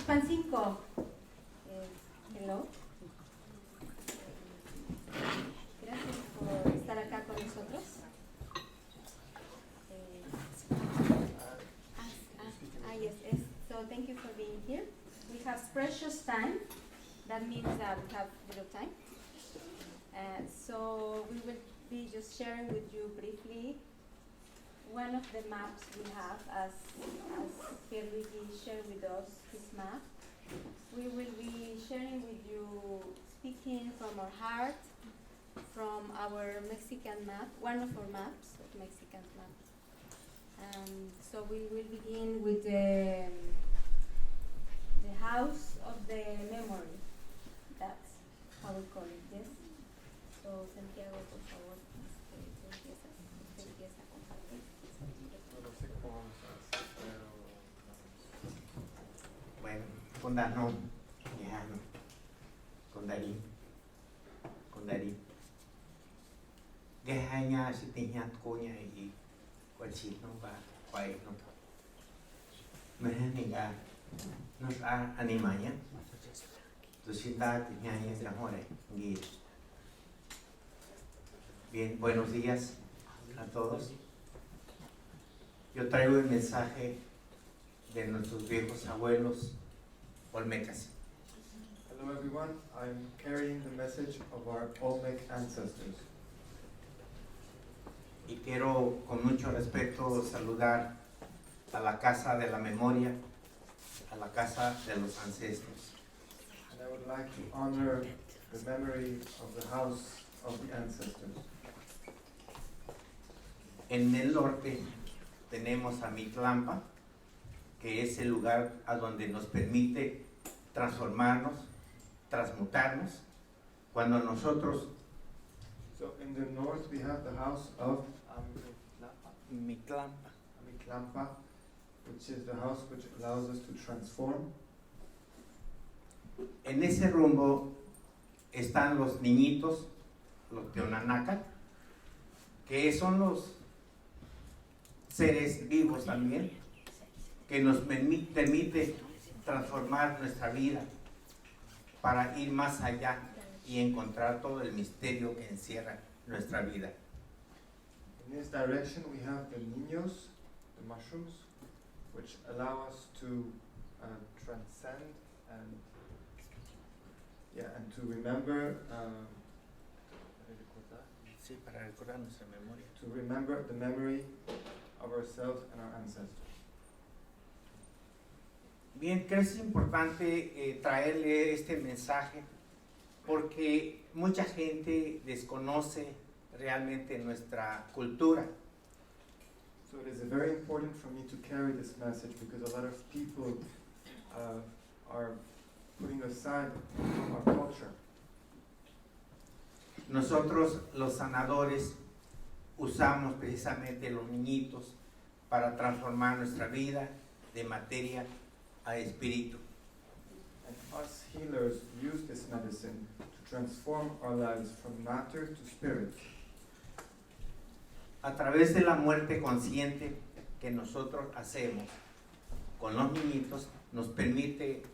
Chilpancingo. Hello. Gracias por estar acá con nosotros. Yes. So thank you for being here. We have precious time. That means that we have little time. So we will be just sharing with you briefly one of the maps we have, as Pier-Luigi shared with us his map. We will be sharing with you, speaking from our heart, from our Mexican map, one of our maps, of Mexican maps. So we will begin with the house of the memory. That's how we call it, yes? So Santiago, por favor, empieza a compartir. No sé cómo vamos a hacer, pero... Bueno, con Dano, con Dari. Gehanya si tinhat ko niya i kwatsit no ba kwai no. Mahaniga no animanya. Tu sinta tinyanya sa hore ngi. Bien, buenos días a todos. Yo traigo el mensaje de nuestros viejos abuelos olmecas. Hello everyone, I'm carrying the message of our Olmec ancestors. Y quiero con mucho respeto saludar a la Casa de la Memoria, a la Casa de los Ancestros. And I would like to honor the memory of the house of the ancestors. En el norte tenemos a Mictlampa, que es el lugar a donde nos permite transformarnos, transmutarnos, cuando nosotros... So in the north we have the house of Mictlampa, which is the house which allows us to transform. En ese rumbo están los niñitos, los teonanaca, que son los seres vivos también, que nos permite transformar nuestra vida para ir más allá y encontrar todo el misterio que encierra nuestra vida. In this direction we have the niños, the mushrooms, which allow us to transcend and to remember Sí, para recordar nuestra memoria. to remember the memory of ourselves and our ancestors. Bien, creo que es importante traerle este mensaje porque mucha gente desconoce realmente nuestra cultura. So it is very important for me to carry this message because a lot of people are putting aside our culture. Nosotros los sanadores usamos precisamente los niñitos para transformar nuestra vida de materia a espíritu. And us healers use this medicine to transform our lives from matter to spirit. A través de la muerte consciente que nosotros hacemos con los niñitos, nos permite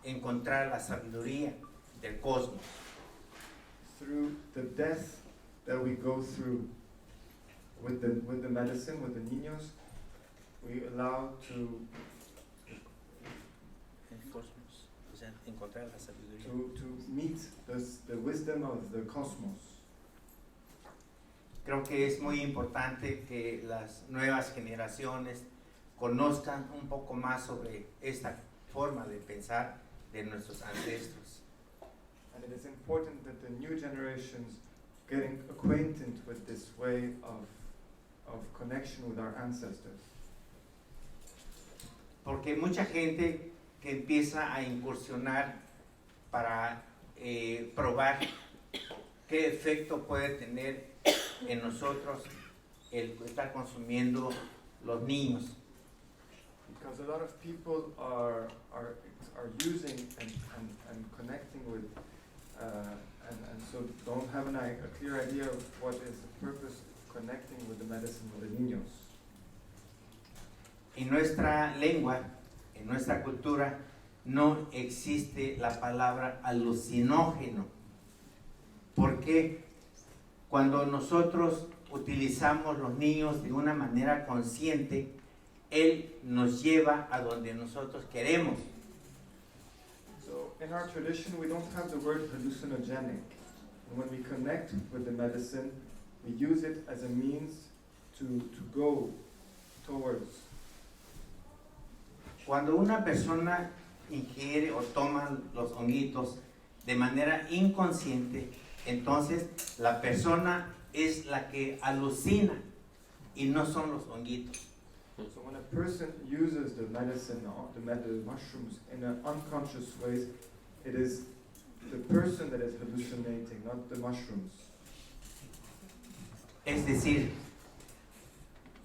encontrar la sabiduría del cosmos. Through the death that we go through with the medicine, with the niños, we allow to Encontrar la sabiduría. to meet the wisdom of the cosmos. Creo que es muy importante que las nuevas generaciones conozcan un poco más sobre esta forma de pensar de nuestros ancestros. And it is important that the new generations getting acquainted with this way of connection with our ancestors. Porque mucha gente que empieza a incursionar para probar qué efecto puede tener en nosotros el estar consumiendo los niños. Because a lot of people are using and connecting with and so don't have a clear idea of what is the purpose of connecting with the medicine with the niños. En nuestra lengua, en nuestra cultura, no existe la palabra alucinógeno. Porque cuando nosotros utilizamos los niños de una manera consciente, Él nos lleva a donde nosotros queremos. So in our tradition, we don't have the word hallucinogenic. And when we connect with the medicine, we use it as a means to go towards. Cuando una persona ingiere o toma los honguitos de manera inconsciente, entonces la persona es la que alucina y no son los honguitos. So when a person uses the medicine or the mushrooms in an unconscious way, it is the person that is hallucinating, not the mushrooms. Es decir,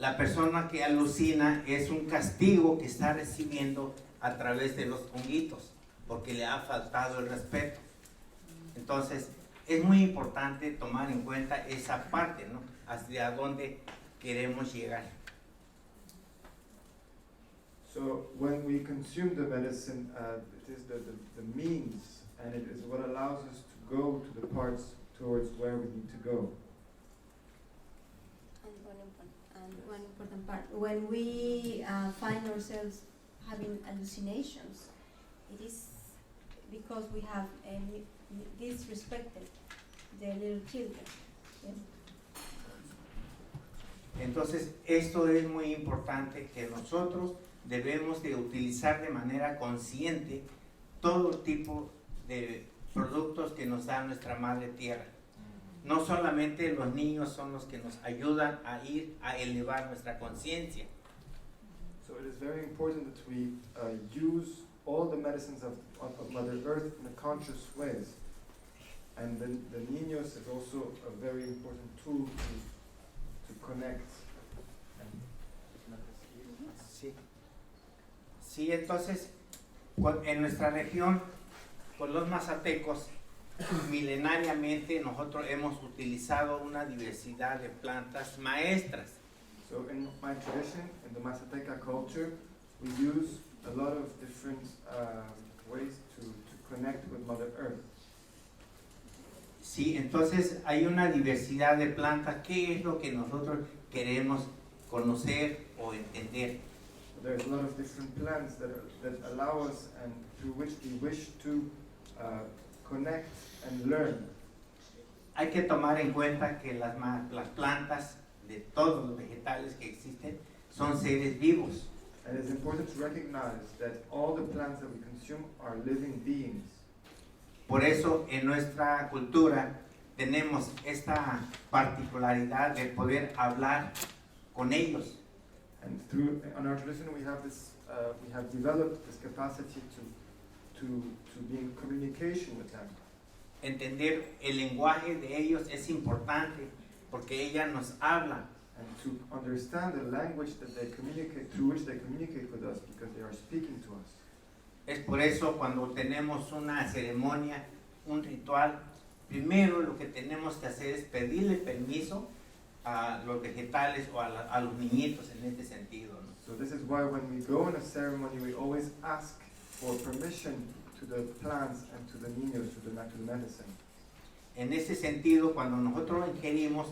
la persona que alucina es un castigo que está recibiendo a través de los honguitos, porque le ha faltado el respeto. Entonces, es muy importante tomar en cuenta esa parte, ¿no? Hacia dónde queremos llegar. So when we consume the medicine, it is the means, and it is what allows us to go to the parts towards where we need to go. And one important part, when we find ourselves having hallucinations, it is because we have disrespected the little children. Yes. Entonces, esto es muy importante, que nosotros debemos de utilizar de manera consciente todo tipo de productos que nos da nuestra Madre Tierra. No solamente los niños son los que nos ayudan a ir a elevar nuestra conciencia. So it is very important that we use all the medicines of Mother Earth in a conscious ways. And the niños is also a very important tool to connect. Sí. Sí, entonces, en nuestra región, con los mazatecos, milenariamente nosotros hemos utilizado una diversidad de plantas maestras. So in my tradition, in the Mazateca culture, we use a lot of different ways to connect with Mother Earth. Sí, entonces hay una diversidad de plantas. ¿Qué es lo que nosotros queremos conocer o entender? There's a lot of different plants that allow us and through which we wish to connect and learn. Hay que tomar en cuenta que las plantas de todos los vegetales que existen son seres vivos. And it's important to recognize that all the plants that we consume are living beings. Por eso en nuestra cultura tenemos esta particularidad de poder hablar con ellos. And in our tradition we have developed this capacity to be in communication with them. Entender el lenguaje de ellos es importante porque ellas nos hablan. And to understand the language that they communicate, through which they communicate with us, because they are speaking to us. Es por eso cuando tenemos una ceremonia, un ritual, primero lo que tenemos que hacer es pedirle permiso a los vegetales o a los niñitos en este sentido, ¿no? So this is why when we go in a ceremony, we always ask for permission to the plants and to the niños, to the medicine. En ese sentido, cuando nosotros ingerimos,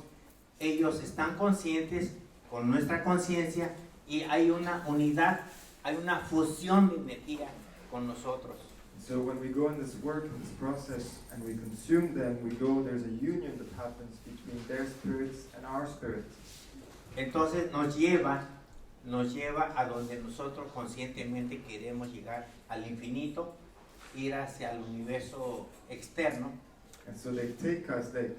ellos están conscientes con nuestra conciencia y hay una unidad, hay una fusión de energía con nosotros. So when we go in this work, in this process, and we consume them, there's a union that happens between their spirits and our spirits. Entonces nos lleva a donde nosotros conscientemente queremos llegar, al infinito, ir hacia el universo externo. And so they take us, they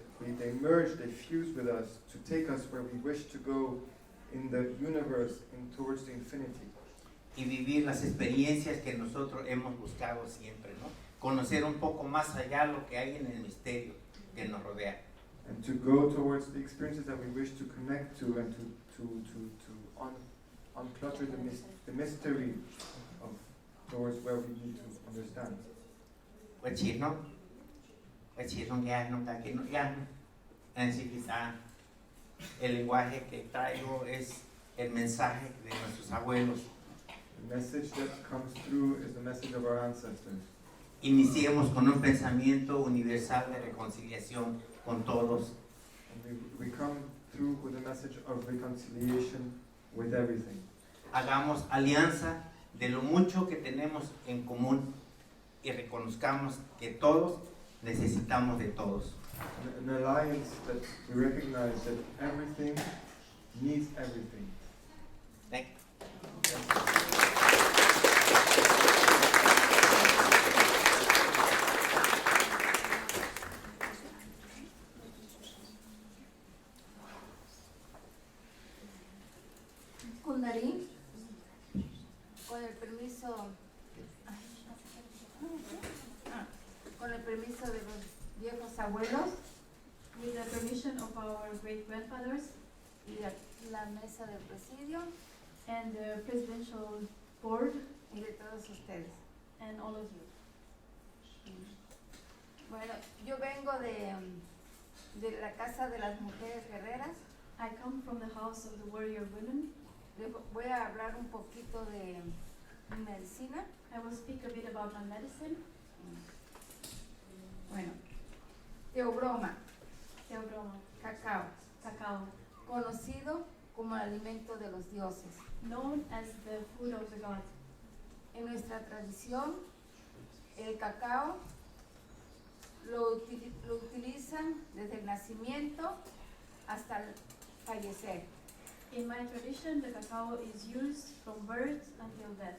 merge, they fuse with us to take us where we wish to go in the universe, towards the infinity. Y vivir las experiencias que nosotros hemos buscado siempre, ¿no? Conocer un poco más allá lo que hay en el misterio que nos rodea. And to go towards the experiences that we wish to connect to and to unclutter the mystery of towards where we need to understand. El lenguaje que traigo es el mensaje de nuestros abuelos. The message that comes through is the message of our ancestors. Iniciemos con un pensamiento universal de reconciliación con todos. And we come through with a message of reconciliation with everything. Hagamos alianza de lo mucho que tenemos en común y reconozcamos que todos necesitamos de todos. An alliance that we recognize that everything needs everything. Thank you. Kundarí, con el permiso de los viejos abuelos, With the permission of our great grandfathers y de la mesa del presidio and the presidential board y de todos ustedes. and all of you. Bueno, yo vengo de la Casa de las Mujeres Guerreras. I come from the house of the warrior women. Les voy a hablar un poquito de mi medicina. I will speak a bit about my medicine. Bueno, teobroma, Theobroma, cacao, cacao, conocido como el alimento de los dioses. known as the food of the gods. En nuestra tradición, el cacao lo utilizan desde el nacimiento hasta el fallecer. In my tradition, the cacao is used from birth until death.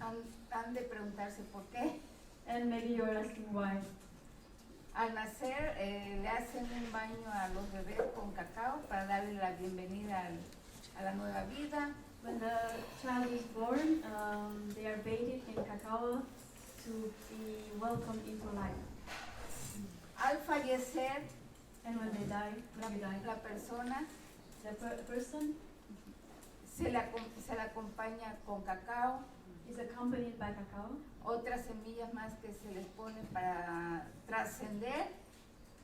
Han de preguntarse por qué. And maybe you're asking why. Al nacer le hacen un baño a los bebés con cacao para darle la bienvenida a la nueva vida. When the child is born, they are bathed in cacao to be welcomed into life. Al fallecer, And when they die, la persona the person se le acompaña con cacao, is accompanied by cacao otras semillas más que se les ponen para trascender,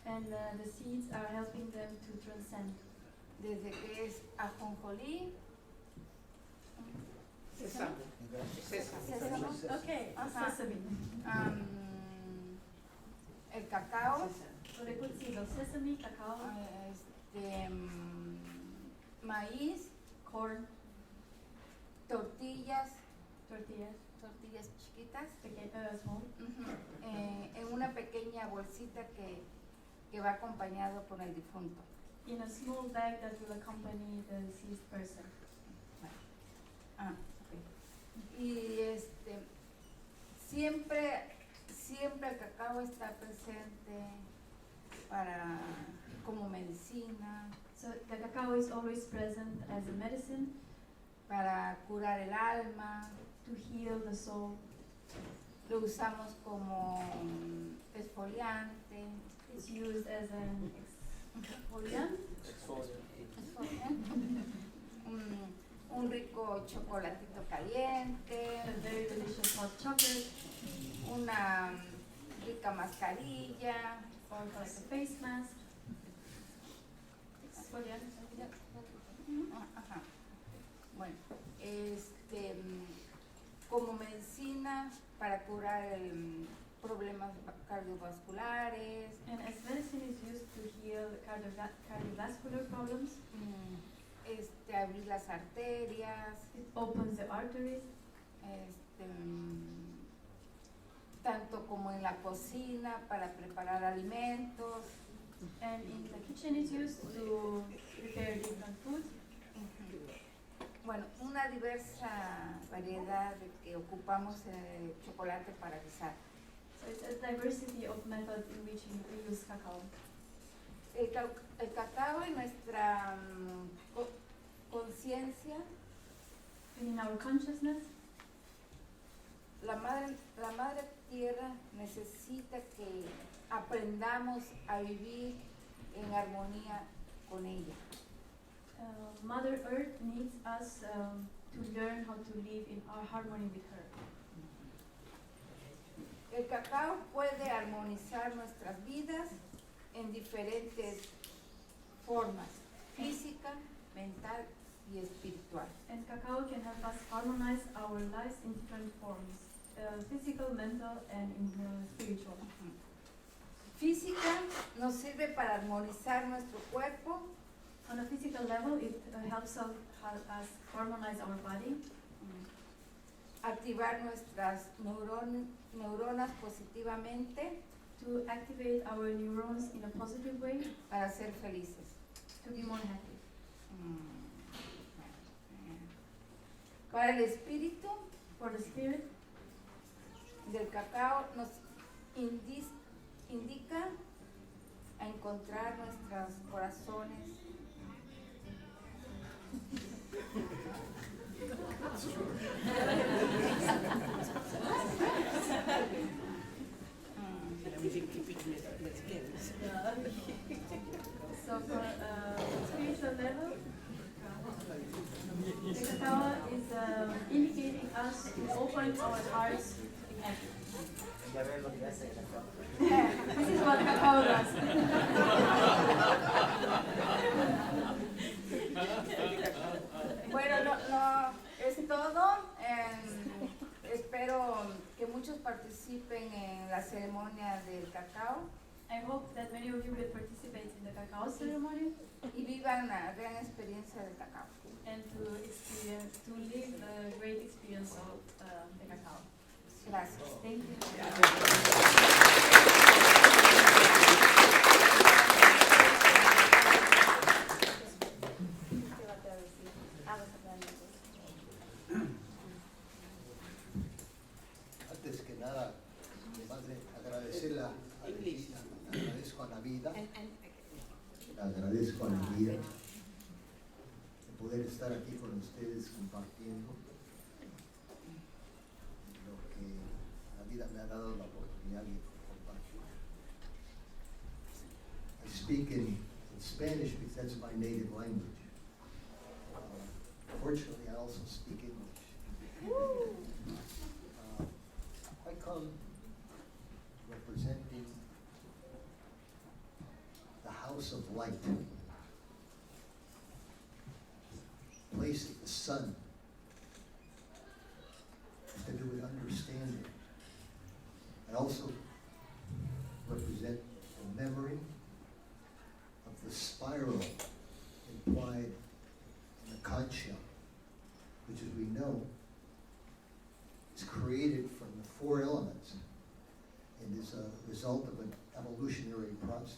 and the seeds are helping them to transcend. desde que es ajonjolí, Sésamo. sésamo, Okay, Ajá. sesame. El cacao, So they put seeds of sesame, cacao, maíz, corn, tortillas chiquitas, small, en una pequeña bolsita que va acompañado con el difunto. in a small bag that will accompany the deceased person. Y siempre el cacao está presente como medicina, So the cacao is always present as a medicine para curar el alma, to heal the soul. lo usamos como exfoliante, It's used as an exfoliant, un rico chocolatito caliente, a very delicious hot chocolate, una rica mascarilla, or like a face mask. Exfoliant. Ajá. Bueno, como medicina para curar problemas cardiovasculares, And as medicine is used to heal cardiovascular problems, abrir las arterias, it opens the arteries, tanto como en la cocina para preparar alimentos. and in the kitchen is used to prepare different foods. Bueno, una diversa variedad de que ocupamos chocolate para guisar. So it's a diversity of methods in which we use cacao. El cacao en nuestra conciencia, And in our consciousness, la madre tierra necesita que aprendamos a vivir en armonía con ella. Mother Earth needs us to learn how to live in our harmony with her. El cacao puede armonizar nuestras vidas en diferentes formas, física, mental y espiritual. And cacao can help us harmonize our our lives in different forms, physical, mental, and spiritual. Física nos sirve para armonizar nuestro cuerpo. On a physical level, it helps us harmonize our body, Activar nuestras neuronas positivamente to activate our neurons in a positive way, para ser felices. to be more happy. Para el espíritu For the spirit, del cacao nos indica a encontrar nuestros corazones. so for spiritual level, the cacao is indicating us to open our hearts in everything. This is what cacao does. Bueno, no es todo. Espero que muchos participen en la ceremonia del cacao I hope that many of you will participate in the cacao ceremony y vivan la gran experiencia del cacao. and to live a great experience of the cacao. Gracias. Thank you. Antes que nada, además de agradecerla a la vida, agradezco a la vida, agradezco a la vida de poder estar aquí con ustedes compartiendo lo que la vida me ha dado la oportunidad de compartir. I speak in Spanish because that's my native language. Fortunately, I also speak English. I come representing the House of Light, place of the sun, has to do with understanding. I also represent the memory of the spiral implied in the conch shell, which, as we know, is created from the four elements and is a result of an evolutionary process.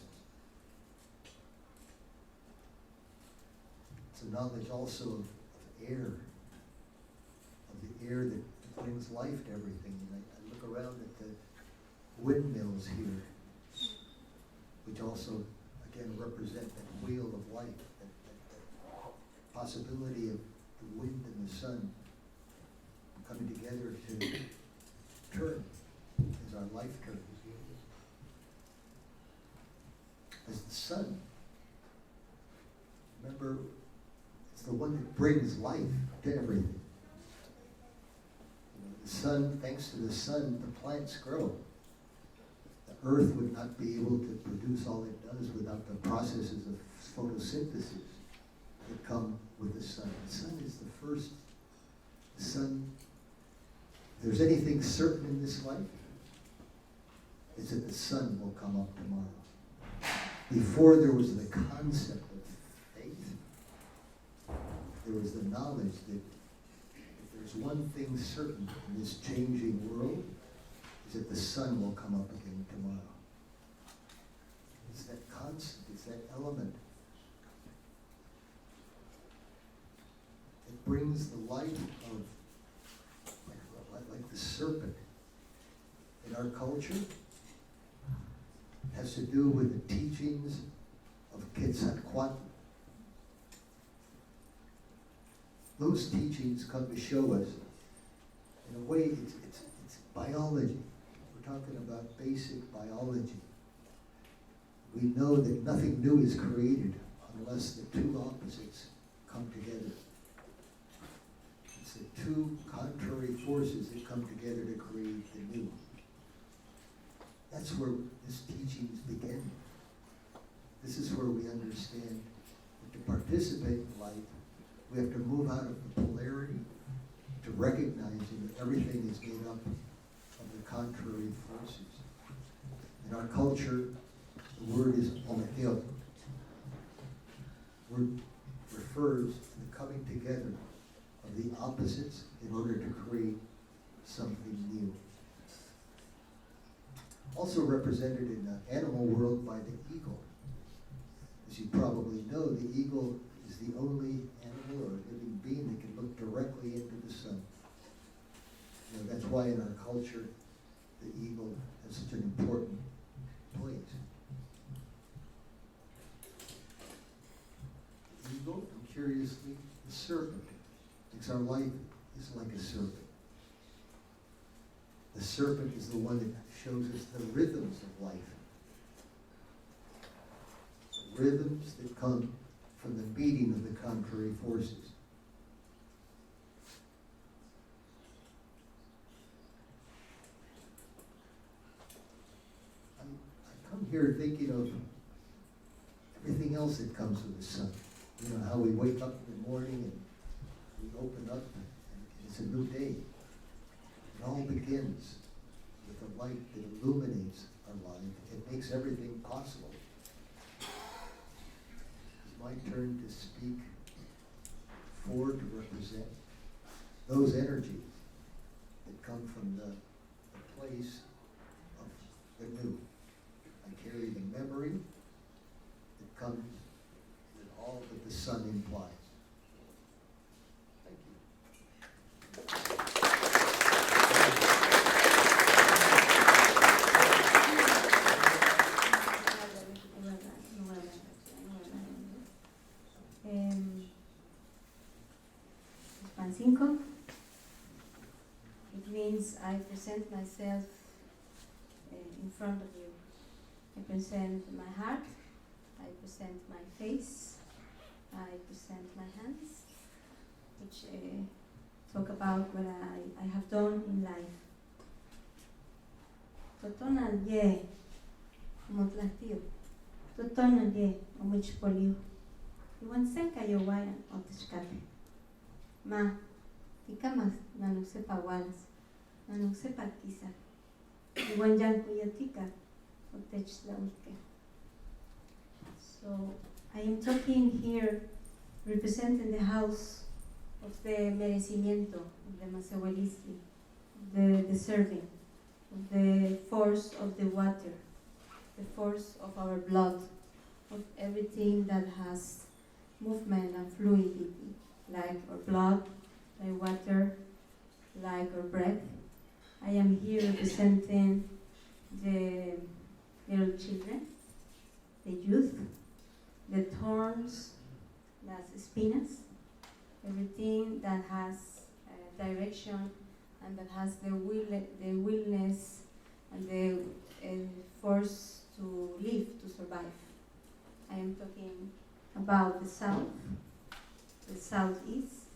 It's a knowledge also of air, of the air that brings life to everything. And I look around at the windmills here, which also, again, represent that wheel of life, that possibility of the wind and the sun coming together to turn as our life turns. As the sun, remember, it's the one that brings life to everything. You know, the sun, thanks to the sun, the plants grow. The earth would not be able to produce all it does without the processes of photosynthesis that come with the sun. The sun is the first. The sun, if there's anything certain in this life, it's that the sun will come up tomorrow. Before there was the concept of faith, there was the knowledge that if there's one thing certain in this changing world, is that the sun will come up again tomorrow. It's that concept, it's that element. It brings the light of, like the serpent in our culture, has to do with the teachings of Quetzalcoatl. Those teachings come to show us, in a way, it's biology. We're talking about basic biology. We know that nothing new is created unless the two opposites come together. It's the two contrary forces that come together to create the new. That's where this teachings begin. This is where we understand that to participate in life, we have to move out of the polarity to to recognizing that everything is made up of the contrary forces. In our culture, the word is ometeo. The word refers to the coming together of the opposites in order to create something new. Also represented in the animal world by the eagle. As you probably know, the eagle is the only animal or living being that can look directly into the sun. You know, that's why in our culture, the eagle has such an important place. The eagle, and curiously, the serpent. Because our life is like a serpent. The serpent is the one that shows us the rhythms of life. The rhythms that come from the meeting of the contrary forces. I come here thinking of everything else that comes with the sun. You know, how we wake up in the morning and we open up and it's a new day. It all begins with a light that illuminates our life. It makes everything possible. It's my turn to speak for, to represent those energies that come from the place of the new. I carry the memory that comes with all that the sun implies. Thank you. Pan 5. It means I present myself in front of you. I present my heart, I present my face, I present my hands, which talk about what I have done in life. Totonal ye, motlatio. Totonal ye, omich poliu. Iwan senka yo wayan otishkate. Ma, tikamas nanusepa walas, nanusepa kisa. Iwan yan kuyatika, otechlaulke. So, I am talking here representing the house of the merecimiento, of the masehuelisli, the deserving, of the force of the water, the force of our blood, of everything that has movement and fluidity, like our blood, like water, like our breath. I am here representing the little children, the youth, the thorns, las espinas, everything that has direction and that has the willingness and the force to live, to survive. I am talking about the south, the southeast,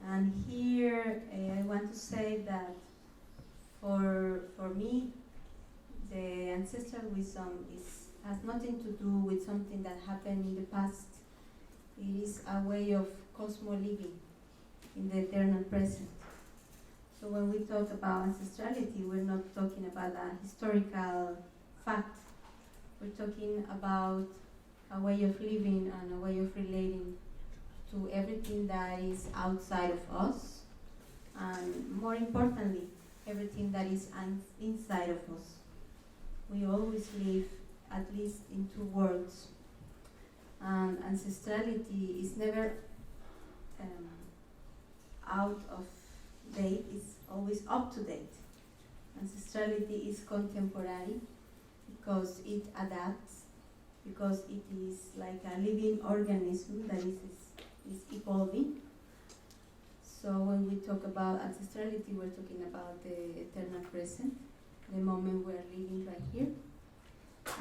and here I want to say that for me, the ancestral wisdom has nothing to do with something that happened in the past. It is a way of cosmo-living in the eternal present. So when we talk about ancestrality, we're not talking about a historical fact. We're talking about a way of living and a way of relating to everything that is outside of us, and more importantly, everything that is inside of us. We always live at least in two worlds. And ancestrality is never out of date, it's always up to date. Ancestrality is contemporary because it adapts, because it is like a living organism that is evolving. So when we talk about ancestrality, we're talking about the eternal present, the moment we're living right here.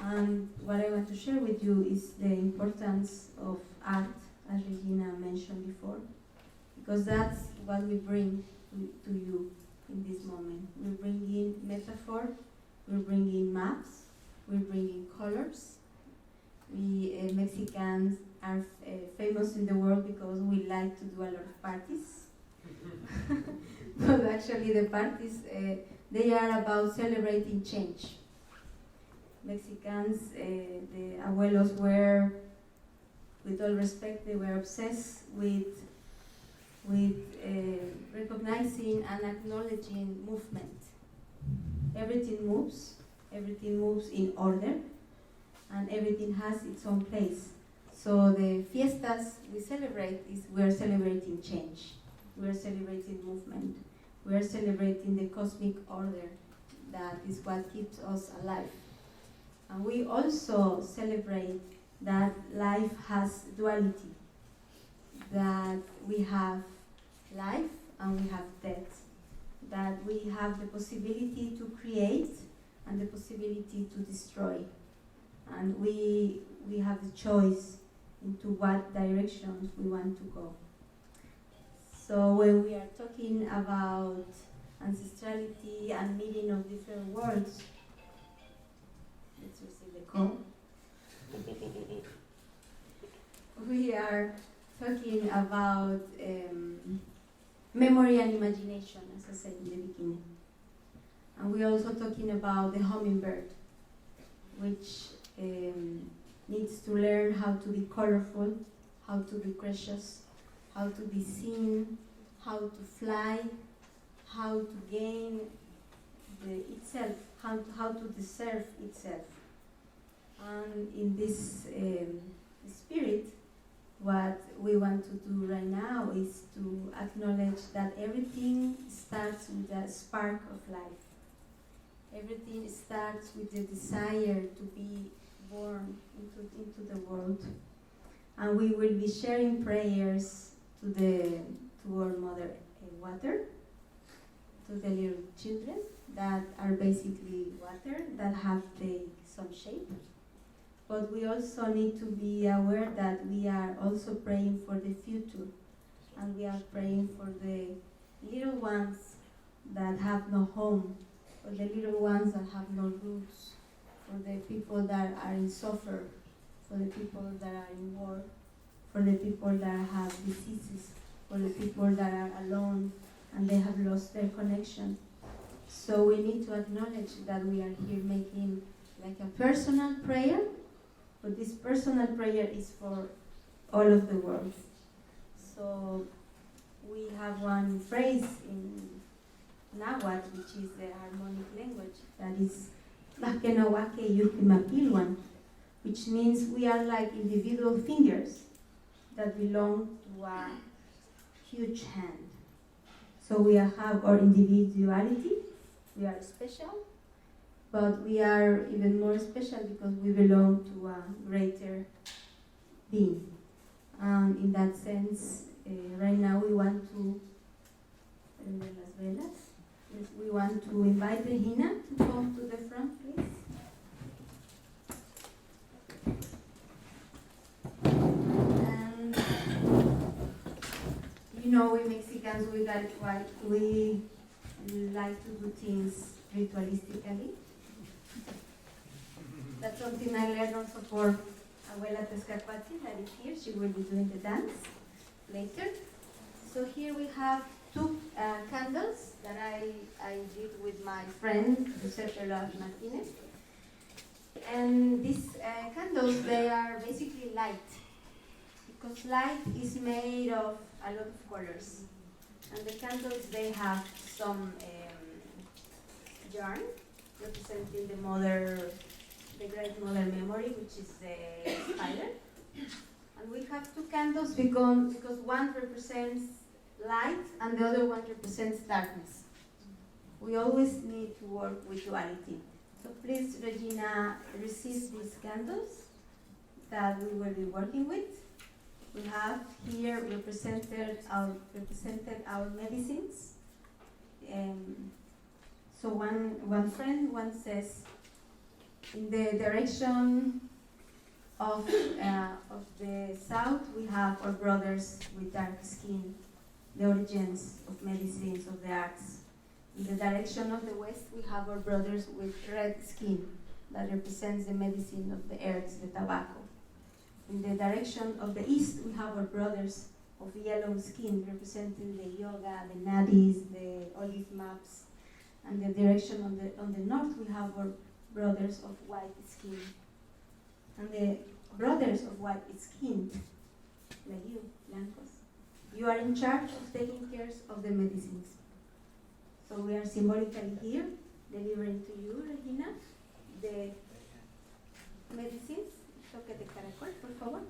And what I want to share with you is the importance of art, as Regina mentioned before, because that's what we bring to you in this moment. We bring in metaphor, we bring in maps, we bring in colors. We Mexicans are famous in the world because we like to do a lot of parties. but actually the parties, they are about celebrating change. Mexicans, the abuelos were, with all respect, they were obsessed with recognizing and acknowledging movement. Everything moves in order, and everything has its own place. So the fiestas we celebrate we are celebrating change. We are celebrating movement. We are celebrating the cosmic order that is what keeps us alive. And we also celebrate that life has duality, that we have life and we have death, that we have the possibility to create and the possibility to destroy. And we have the choice into what directions we want to go. So when we are talking about ancestrality and meeting of different worlds, let's receive the call. We are talking about memory and imagination, as I said in the beginning. And we're also talking about the hummingbird, which needs to learn how to be colorful, how to be precious, how to be seen, how to fly, how to gain itself, how to deserve itself. And in this spirit, what we want to do right now is to acknowledge that everything starts with a spark of life. Everything starts with the desire to be born into the world. And we will be sharing prayers to our Mother Water, to the little children that are basically water, that have some shape. But we also need to be aware that we are also praying for the future, and we are praying for the little ones that have no home, for the little ones that have no roots, for the people that are in suffer, for the people that are in war, for the people that have diseases, for the people that are alone and they have lost their connection. So we need to acknowledge that we are here making like a personal prayer, but this personal prayer is for all of the world. So we have one phrase in Nahuatl, which is the harmonic language, that is Lahkenawake Yukimapilwan, which means we are like individual fingers that belong to a huge hand. So we have our individuality, we are special, but we are even more special because we belong to a greater being. In that sense, right now we want to prender las velas. Yes, we want to invite Regina to come to the front, please. And you know, we Mexicans, we like to do things ritualistically. That's something I learned also for Abuela Tezcacuatl, that is here. She will be doing the dance later. So here we have two candles that I did with my friend, Giuseppe Martinez. And these candles, they are basically light, because light is made of a lot of colors. And the candles, they have some yarn representing the great mother memory, which is the spider. And we have two candles because one represents light and the other one represents darkness. We always need to work with duality. So please, Regina, receive these candles that we will be working with. We have here represented our medicines. So one friend says, in the direction of the south, we have our brothers with dark skin, the origins of medicines, of the arts. In the direction of the west, we have our brothers with red skin, that represents the medicine of the earth, the tobacco. In the direction of the east, we have our brothers of yellow skin, representing the yoga, the nadis, the olive maps, and the direction on the north we have our brothers of white skin. And the brothers of white skin, like you, blancos, you are in charge of taking care of the medicines. So we are symbolically here, delivering to you, Regina, the medicines. Toque de caracol, por favor.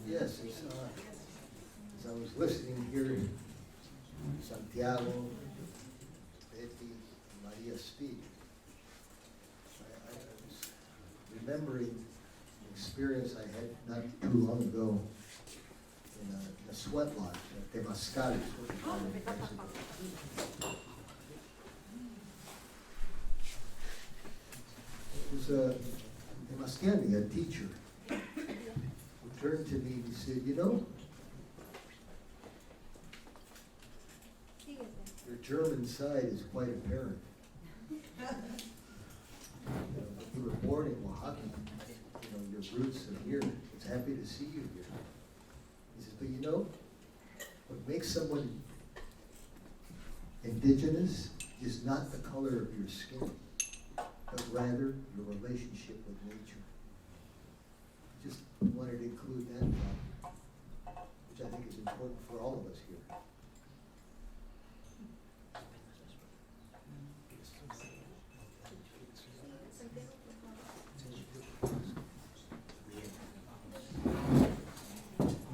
Yes, as I was listening here, Santiago, Betty, and Maria speak, I was remembering an experience I had not too long ago in a sweat lodge at Temazcal, is what we call it in Mexico. It was a Temazcali, a teacher, turned to me and he said, you know, your German side is quite apparent. You were born in Oaxaca, your roots are here. It's happy to see you here. He says, but you know, what makes someone indigenous is not the color of your skin, but rather your relationship with nature. Just wanted to include that, which I think is important for all of us here.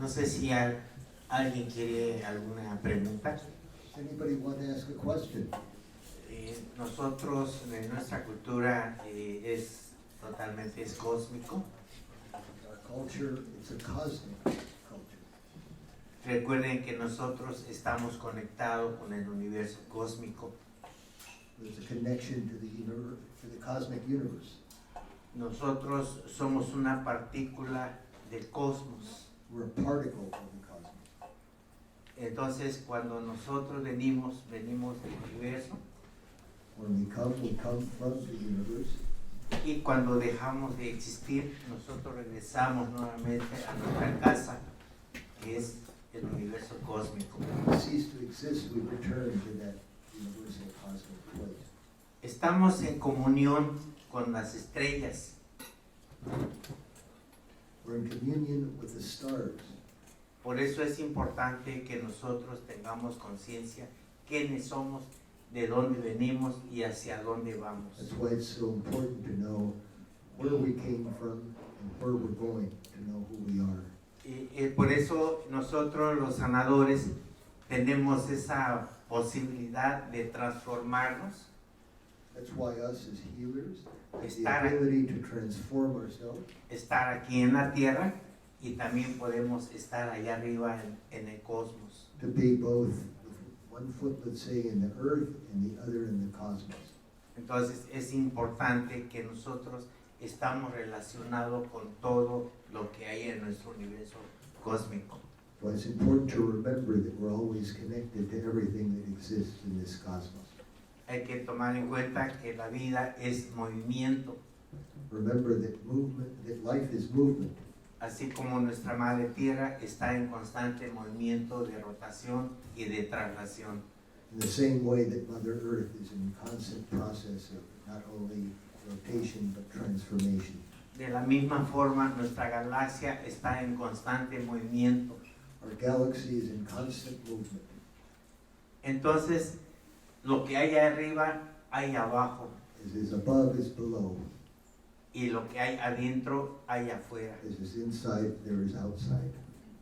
No sé si alguien quiere alguna pregunta. Does anybody want to ask a question? Nosotros, en nuestra cultura, es cósmico. Culture, it's a cosmic culture. Recuerden que nosotros estamos conectados con el universo cósmico. There's a connection to the universe, to the cosmic universe. Nosotros somos una partícula del cosmos. We're a particle of the cosmos. Entonces, cuando nosotros venimos del universo. When we come from the universe. Y cuando dejamos de existir, nosotros regresamos nuevamente a nuestra casa, que es el universo cósmico. When we cease to exist, we return to that universal cosmic place. Estamos en comunión con las estrellas. We're in communion with the stars. Por eso es importante que nosotros tengamos conciencia quiénes somos, de dónde venimos y hacia dónde vamos. That's why it's so important to know where we came from and where we're going, to know who we are. Y por eso nosotros los sanadores tenemos esa posibilidad de transformarnos. That's why us as healers have the Estar, ability to transform ourselves. Estar aquí en la tierra y también podemos estar allá arriba en el cosmos. To be both with one foot, let's say, in the earth and the other in the cosmos. Entonces es importante que nosotros estamos relacionados con todo lo que hay en nuestro universo cósmico. So it's important to remember that we're always connected to everything that exists in this cosmos. Hay que tomar en cuenta que la vida es movimiento, Remember that life is movement. así como nuestra madre tierra está en constante movimiento de rotación y de traslación. In the same way that Mother Earth is in constant process of not only rotation but transformation. De la misma forma, nuestra galaxia está en constante movimiento. Our galaxy is in constant movement. Entonces, lo que hay arriba, hay abajo. As is above is below. Y lo que hay adentro, hay afuera. As is inside, there is outside.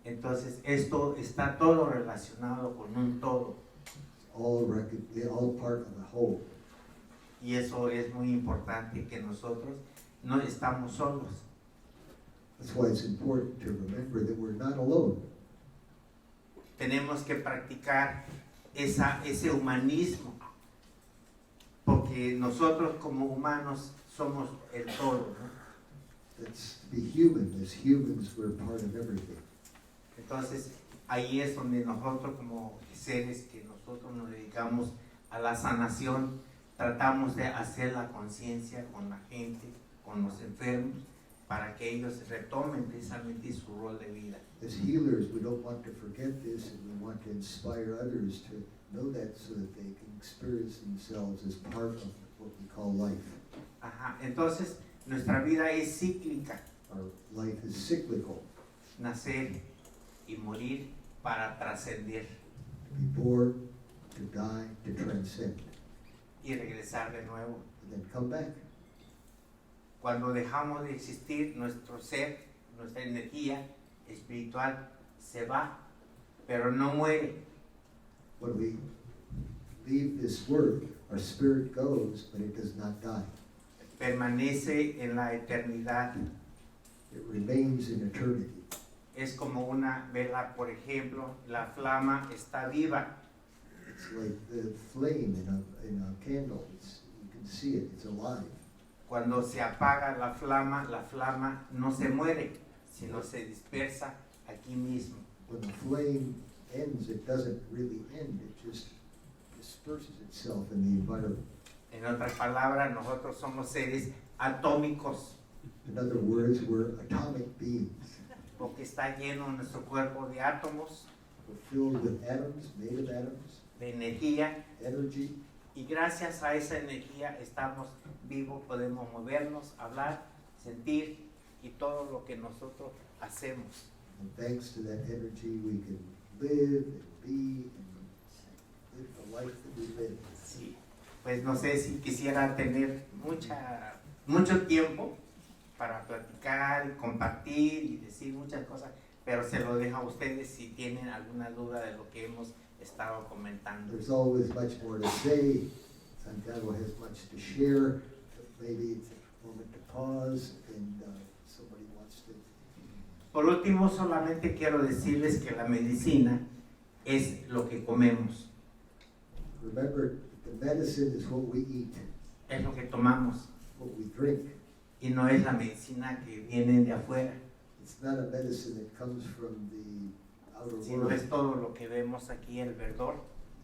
Entonces, esto está todo relacionado con un todo. All part of the whole. Y eso es muy importante, que nosotros no estamos solos. That's why it's important to remember that we're not alone. Tenemos que practicar ese humanismo, porque nosotros como humanos somos el todo, ¿no? That's to be human. As humans, we're part of everything. Entonces, ahí es donde nosotros como seres que nosotros nos dedicamos a la sanación, tratamos de hacer la conciencia con la gente, con los enfermos, para que ellos retomen precisamente su rol de vida. As healers, we don't want to forget this, and we want to inspire others to know that so that they can experience themselves as part of what we call life. Ajá. Entonces, nuestra vida es cíclica, Our life is cyclical. nacer y morir para trascender To be born, to die, to transcend, y regresar de nuevo. and then come back. Cuando dejamos de existir, nuestro ser, nuestra energía espiritual se va, pero no muere. When we leave this world, our spirit goes, but it does not die. Permanece en la eternidad. It remains in eternity. Es como una vela, por ejemplo, la flama está viva, It's like the flame in a candle. You can see it, it's alive. cuando se apaga la flama no se muere, sino se dispersa aquí mismo. When the flame ends, it doesn't really end, it just disperses itself in the environment. En otras palabras, nosotros somos seres atómicos, In other words, we're atomic beings. porque está lleno nuestro cuerpo de átomos, We're filled with atoms, made of atoms, de energía, energy, y gracias a esa energía estamos vivos, podemos movernos, hablar, sentir y todo lo que nosotros hacemos. and thanks to that energy, we can live and be and live the life that we live. Sí, pues no sé si quisiera tener mucho tiempo para platicar y compartir y decir muchas cosas, pero se lo dejo a ustedes si tienen alguna duda de lo que hemos estado comentando. There's always much more to say. Santiago has much to share. Maybe it's a moment to pause and somebody wants to. Por último, solamente quiero decirles que la medicina es lo que comemos, Remember, the medicine is what we eat, es lo que tomamos, what we drink. y no es la medicina que viene de afuera, It's not a medicine that comes from the outer sino world. es todo lo que vemos aquí, el verdor,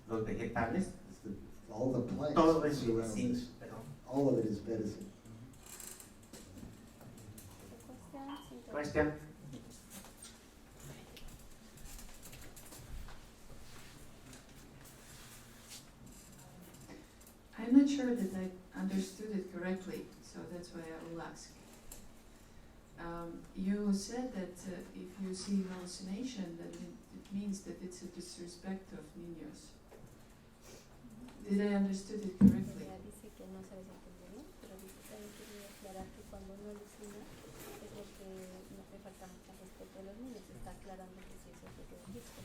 los vegetales, It's all the plants todo that es surround medicina. us. Perdón. All of it is medicine. Question? I'm not sure that I understood it correctly, so that's why I will ask. You said that if you see hallucination, that it means that it's a disrespect of niños. Did I understood it correctly? Ella dice que no sabe si entendió bien, pero dice que quiere aclarar que cuando uno alucina es porque no le falta mucho respeto a los niños, está aclarando que sí eso es lo que dijiste.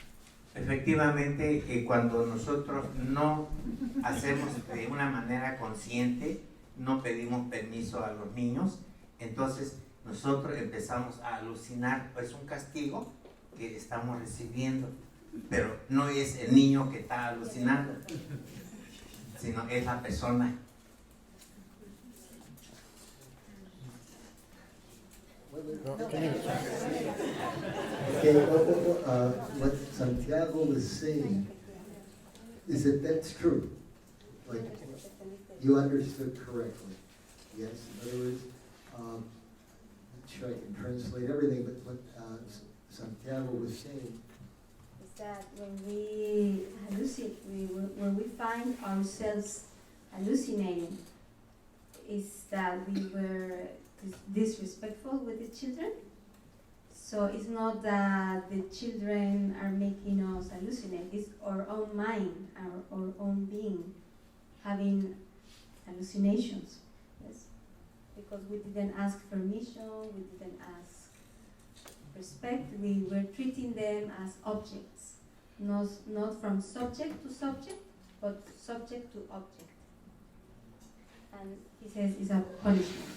Efectivamente, cuando nosotros no hacemos de una manera consciente, no pedimos permiso a los niños, entonces nosotros empezamos a alucinar. Es un castigo que estamos recibiendo, pero no es el niño que está alucinando, sino es la persona. Okay, what Santiago was saying is that that's true. Like, you understood correctly. Yes, in other words, I'm not sure I can translate everything, but what Santiago was saying is that when we hallucinate, when we find ourselves hallucinating, is that we were disrespectful with the children. So it's not that the children are making us hallucinate, it's our own mind, our own being having hallucinations. Yes? Because we didn't ask permission, we didn't ask respect, we were treating them as objects, not from subject to subject, but subject to object. And he says it's a punishment.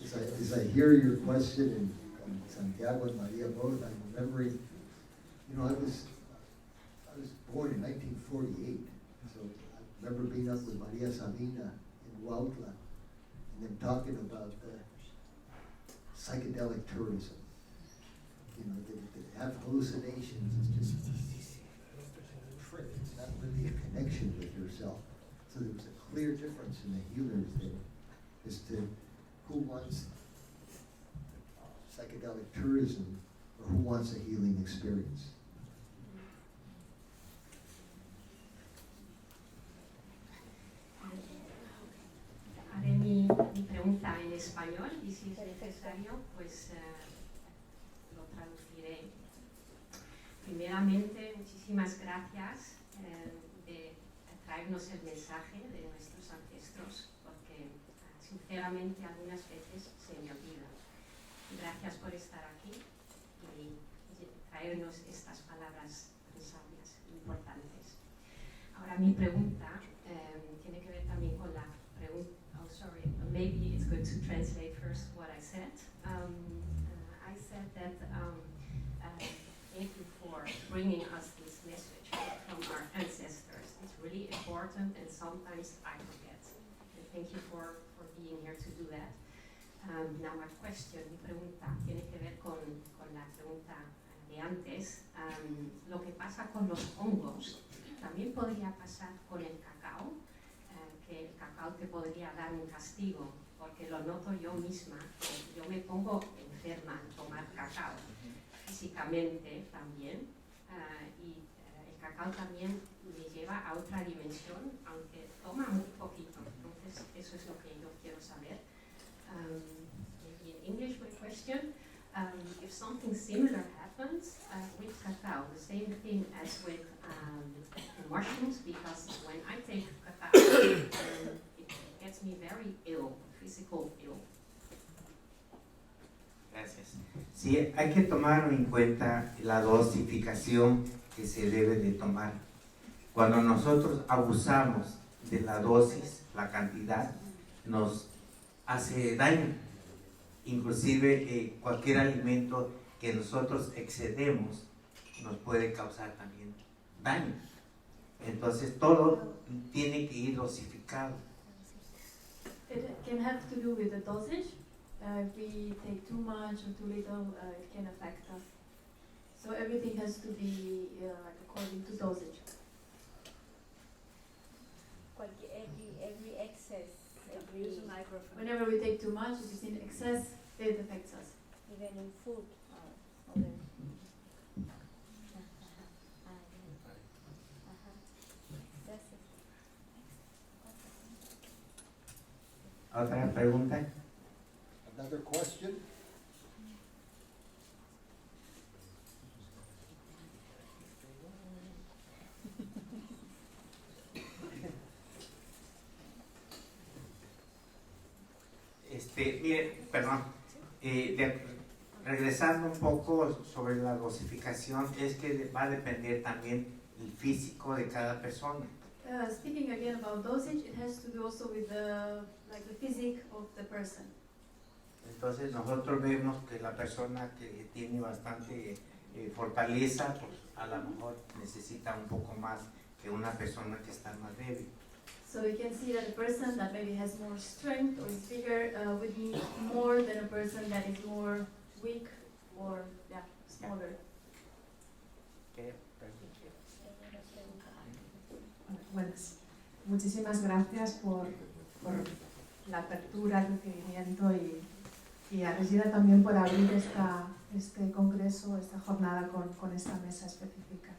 As I hear your question, and Santiago and Maria both, I'm remembering, I was born in 1948, so I remember being up with Maria Sabina in Huautla, and them talking about psychedelic tourism. They have hallucinations, it's just a trick, it's not really a connection with yourself. So there was a clear difference in the healers there as to who wants psychedelic tourism or who wants a healing experience. Haré mi pregunta en español y si es necesario, pues lo traduciré. Primeramente, muchísimas gracias de traernos el mensaje de nuestros ancestros, porque sinceramente algunas veces se me olvida. Gracias por estar aquí y traernos estas palabras tan sabias, importantes. Ahora mi pregunta tiene que ver también con la pregunta. Oh, sorry. Maybe it's good to translate first what I said. I said that thank you for bringing us this message from our ancestors. It's really important, and sometimes I forget. And thank you for being here to do that. Now my question, mi pregunta, tiene que ver con la pregunta de antes. Lo que pasa con los hongos también podría pasar con el cacao, que el cacao te podría dar un castigo, porque lo noto yo misma, que yo me pongo enferma al tomar cacao, físicamente también, y el cacao también me lleva a otra dimensión, aunque toma muy poquito. Entonces eso es lo que yo quiero saber. Maybe in English my question, if something similar happens with cacao, the same thing as with mushrooms, because when I take cacao, it gets me very ill, physical ill. Gracias. Sí, hay que tomar en cuenta la dosificación que se debe de tomar. Cuando nosotros abusamos de la dosis, la cantidad, nos hace daño. Inclusive cualquier alimento que nosotros excedemos nos puede causar también daño. Entonces todo tiene que ir dosificado. It can have to do with the dosage. If we take too much or too little, it can affect us. So everything has to be according to dosage. Every excess, Use a microphone. Whenever we take too much, if it's in excess, it affects us. even in food or other. That's it. ¿Otra pregunta? Another question? Mire, perdón, regresando un poco sobre la dosificación, es que va a depender también el físico de cada persona. Speaking again about dosage, it has to do also with the physique of the person. Entonces nosotros vemos que la persona que tiene bastante fortaleza, pues a lo mejor necesita un poco más que una persona que está más débil. So we can see that a person that maybe has more strength or is bigger would need more than a person that is more weak or smaller. Buenas. Muchísimas gracias por la apertura, el recibimiento y a Regina también por abrir este congreso, esta jornada con esta mesa específica.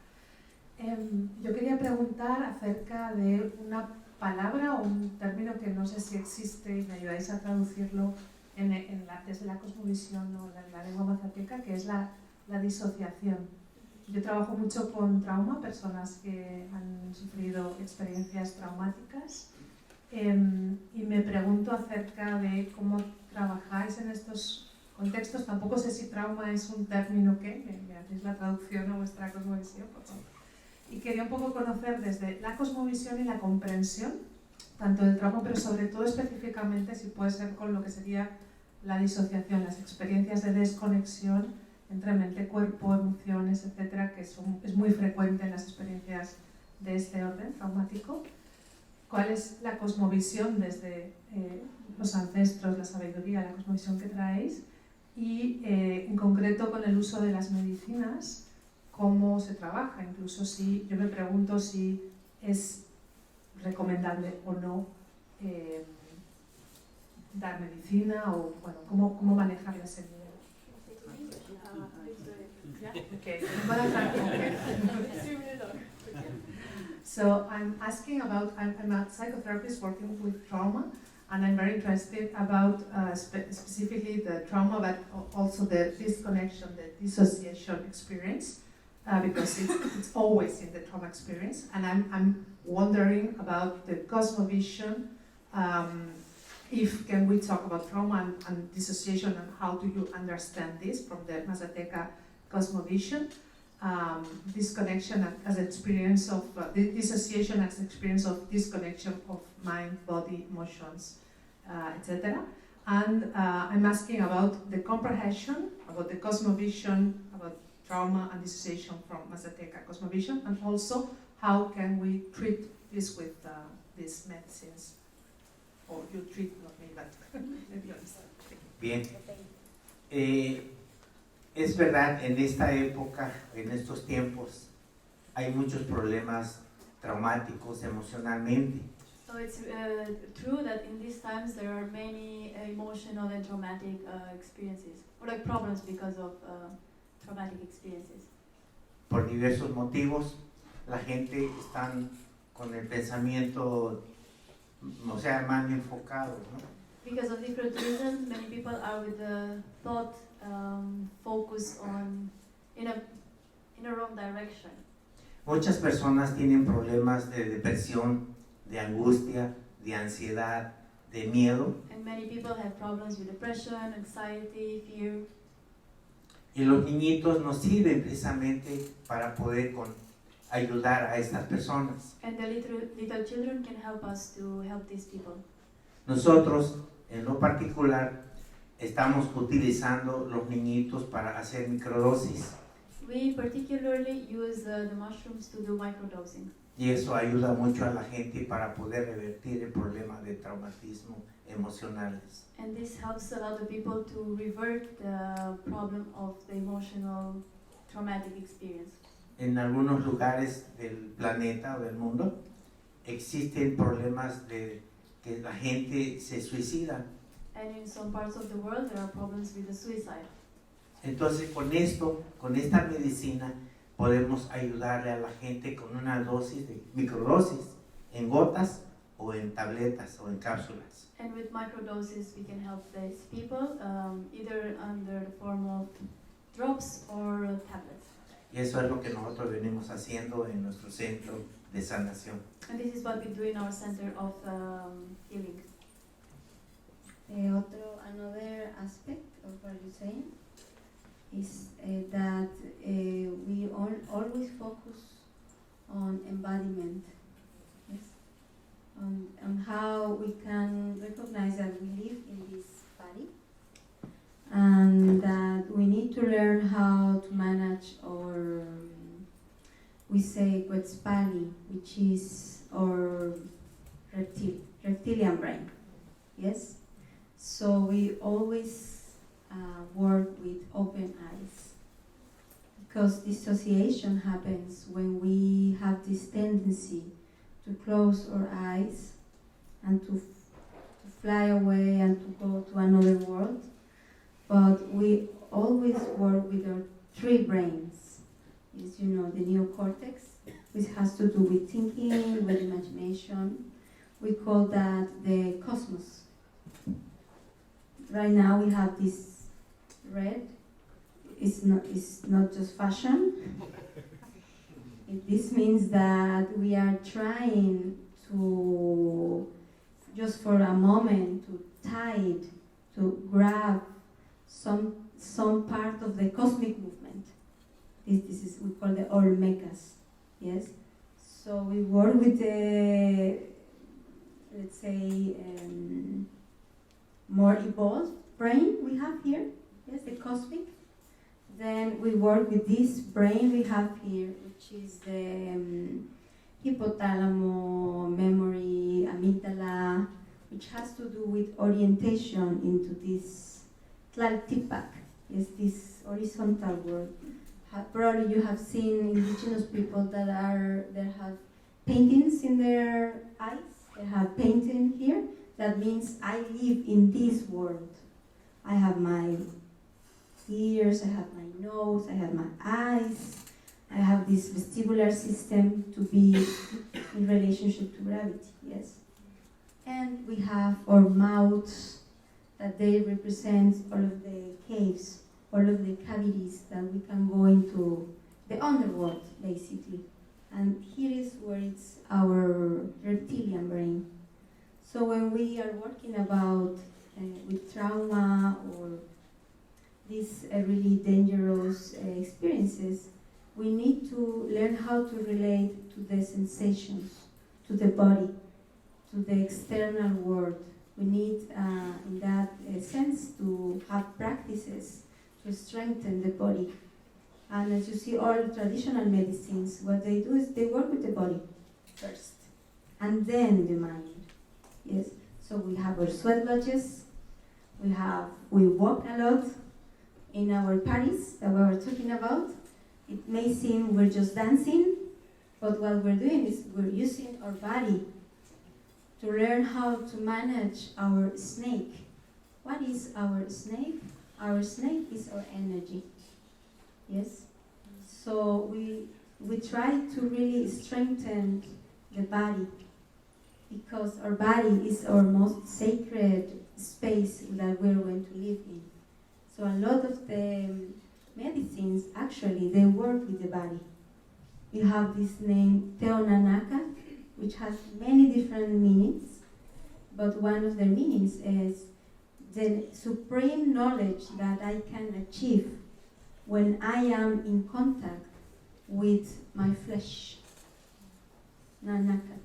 Yo quería preguntar acerca de una palabra o un término que no sé si existe y me ayudáis a traducirlo desde la cosmovisión o la lengua mazateca, que es la disociación. Yo trabajo mucho con trauma, personas que han sufrido experiencias traumáticas, y me pregunto acerca de cómo trabajáis en estos contextos. Tampoco sé si trauma es un término que me hacéis la traducción a vuestra cosmovisión, por favor. Y quería un poco conocer desde la cosmovisión y la comprensión, tanto del trauma, pero sobre todo específicamente si puede ser con lo que sería la disociación, las experiencias de desconexión entre mente, cuerpo, emociones, etcétera, que es muy frecuente en las experiencias de este orden traumático. ¿Cuál es la cosmovisión desde los ancestros, la sabiduría, la cosmovisión que traéis? Y en concreto con el uso de las medicinas, ¿cómo se trabaja? Incluso si yo me pregunto si es recomendable o no dar medicina o bueno, cómo manejar ese nivel. Okay. So I'm asking about, I'm a psychotherapist working with trauma, and I'm very interested about specifically the trauma, but also the disconnection, the dissociation experience, because it's always in the trauma experience. And I'm wondering about the cosmovision. If can we talk about trauma and dissociation, and how do you understand this from the Mazateca cosmovision? Disconnection as experience of dissociation as experience of disconnection of mind, body, emotions, etc. And I'm asking about the comprehension, about the cosmovision, about trauma and dissociation from Mazateca cosmovision, and also how can we treat this with these medicines. Or you treat, not me, but maybe you understand. Bien. Es verdad, en esta época, en estos tiempos, hay muchos problemas traumáticos emocionalmente. So it's true that in these times there are many emotional and traumatic experiences, or like problems because of traumatic experiences. Por diversos motivos, la gente está con el pensamiento, o sea, mal enfocado, ¿no? Because of different reasons, many people are with the thought focus on in a wrong direction. Muchas personas tienen problemas de depresión, de angustia, de ansiedad, de miedo. And many people have problems with depression, anxiety, fear. Y los niñitos nos sirven precisamente para poder ayudar a estas personas. And the little children can help us to help these people. Nosotros, en lo particular, estamos utilizando los niñitos para hacer microdosis. We particularly use the mushrooms to do microdosing. Y eso ayuda mucho a la gente para poder revertir el problema de traumatismo emocionales. And this helps a lot of people to revert the problem of the emotional traumatic experience. En algunos lugares del planeta o del mundo existen problemas de que la gente se suicida. And in some parts of the world there are problems with the suicide. Entonces con esta medicina podemos ayudarle a la gente con una dosis de microdosis en gotas o en tabletas o en cápsulas. And with microdoses we can help these people either under the form of drops or tablets. Y eso es lo que nosotros venimos haciendo en nuestro centro de sanación. And this is what we do in our center of healing. Another aspect of what you're saying is that we always focus on embodiment, yes? on how we can recognize that we live in this body, and that we need to learn how to manage our, we say Quetzpali, which is our reptilian brain. Yes? So we always work with open eyes, because dissociation happens when we have this tendency to close our eyes and to fly away and to go to another world. But we always work with our three brains. Is, you know, the neocortex, which has to do with thinking, with imagination. We call that the cosmos. Right now we have this red. It's not just fashion. This means that we are trying to, just for a moment, to grab some part of the cosmic movement. This is, we call the Olmecas, yes? So we work with the, let's say, more evolved brain we have here, yes, the cosmic. Then we work with this brain we have here, which is the hypothalamus, memory, amygdala, which has to do with orientation into this Tlaltipac, is this horizontal world. Probably you have seen indigenous people that have paintings in their eyes. They have painting here. That means I live in this world. I have my ears, I have my nose, I have my eyes. I have this vestibular system to be in relationship to gravity, yes? And we have our mouths, that they represent all of the caves, all of the cavities that we can go into the underworld, basically. And here is where it's our reptilian brain. So when we are working about with trauma or these really dangerous experiences, we need to learn how to relate to the sensations, to the body, to the external world. We need, in that sense, to have practices to strengthen the body. And as you see, all traditional medicines, what they do is they work with the body first, and then the mind. Yes. So we have our sweat lodges. We walk a lot in our parties that we were talking about. It may seem we're just dancing, but what we're doing is we're using our body to learn how to manage our snake. What is our snake? Our snake is our energy. Yes? So we try to really strengthen the body, because our body is our most sacred space that we're going to live in. So a lot of the medicines, actually, they work with the body. We have this name, Teonanaka, which has many different meanings, but one of the meanings is the supreme knowledge that I can achieve when I am in contact with my flesh. Nanakat.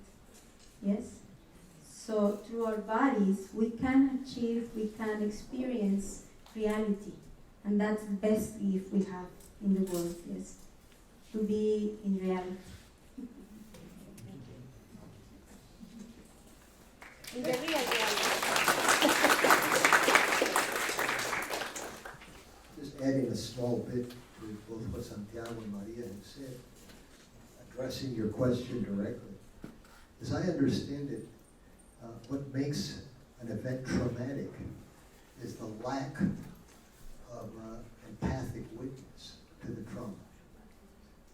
Yes? So through our bodies, we can experience reality. And that's the best gift we have in the world, yes? To be in reality. In the real reality. Just adding a small bit to both what Santiago and Maria have said, addressing your question directly. As I understand it, what makes an event traumatic is the lack of empathic witness to the trauma.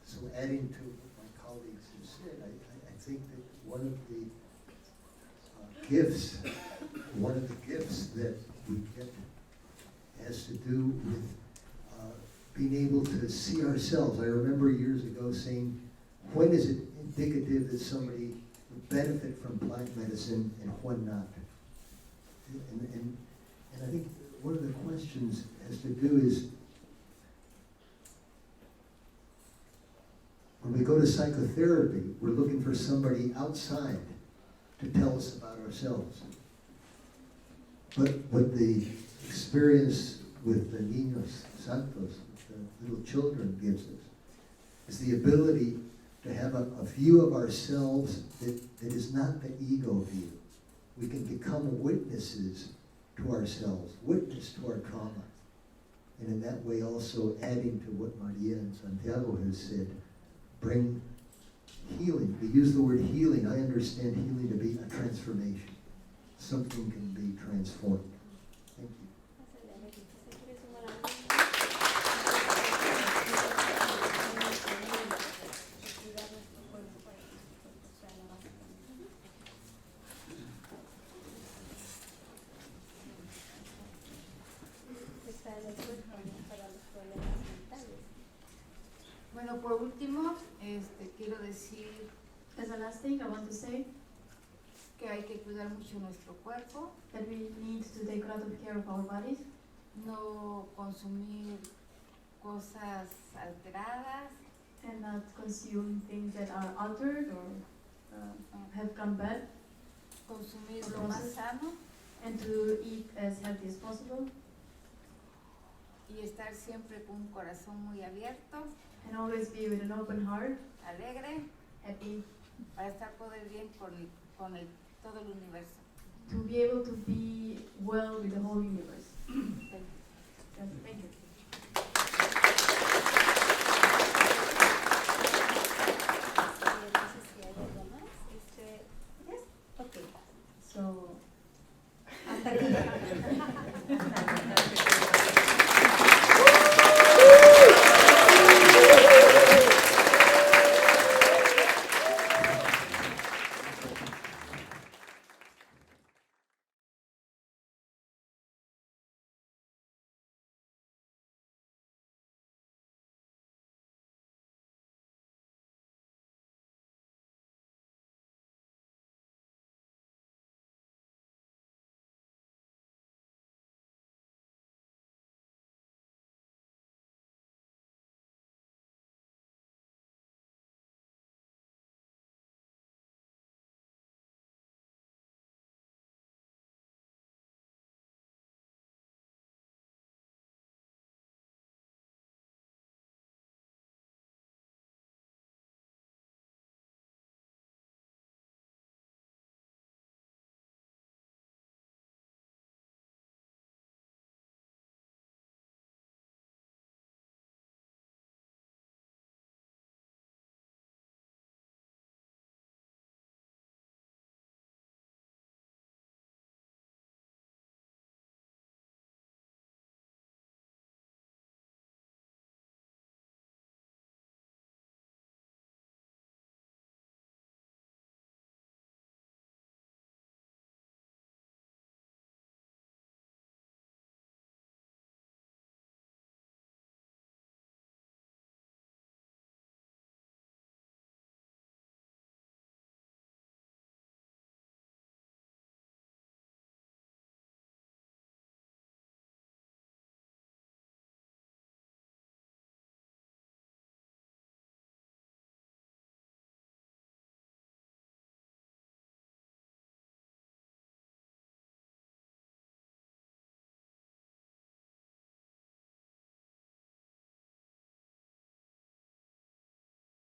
So adding to what my colleagues have said, I think that one of the gifts that we get has to do with being able to see ourselves. I remember years ago saying, when is it indicative that somebody would benefit from plant medicine and when not? And I think one of the questions has to do is, when we go to psychotherapy, we're looking for somebody outside to tell us about ourselves. But what the experience with the Niños Santos, the little children, gives us, is the ability to have a view of ourselves that is not the ego view. We can become witnesses to ourselves, witness to our trauma. And in that way also adding to what Maria and Santiago has said, bring healing. We use the word healing. I understand healing to be a transformation. Something can be transformed. Thank you. Bueno, por último, quiero decir As a last thing, I want to say que hay que cuidar mucho nuestro cuerpo, that we need to take a lot of care of our bodies, no consumir cosas alteradas, and not consume things that are altered or have gone bad, consumir lo más sano and to eat as healthy as possible, y estar siempre con un corazón muy abierto, and always be with an open heart, alegre, happy, para estar poder bien con todo el universo. to be able to be well with the whole universe. Thank you. Thank you.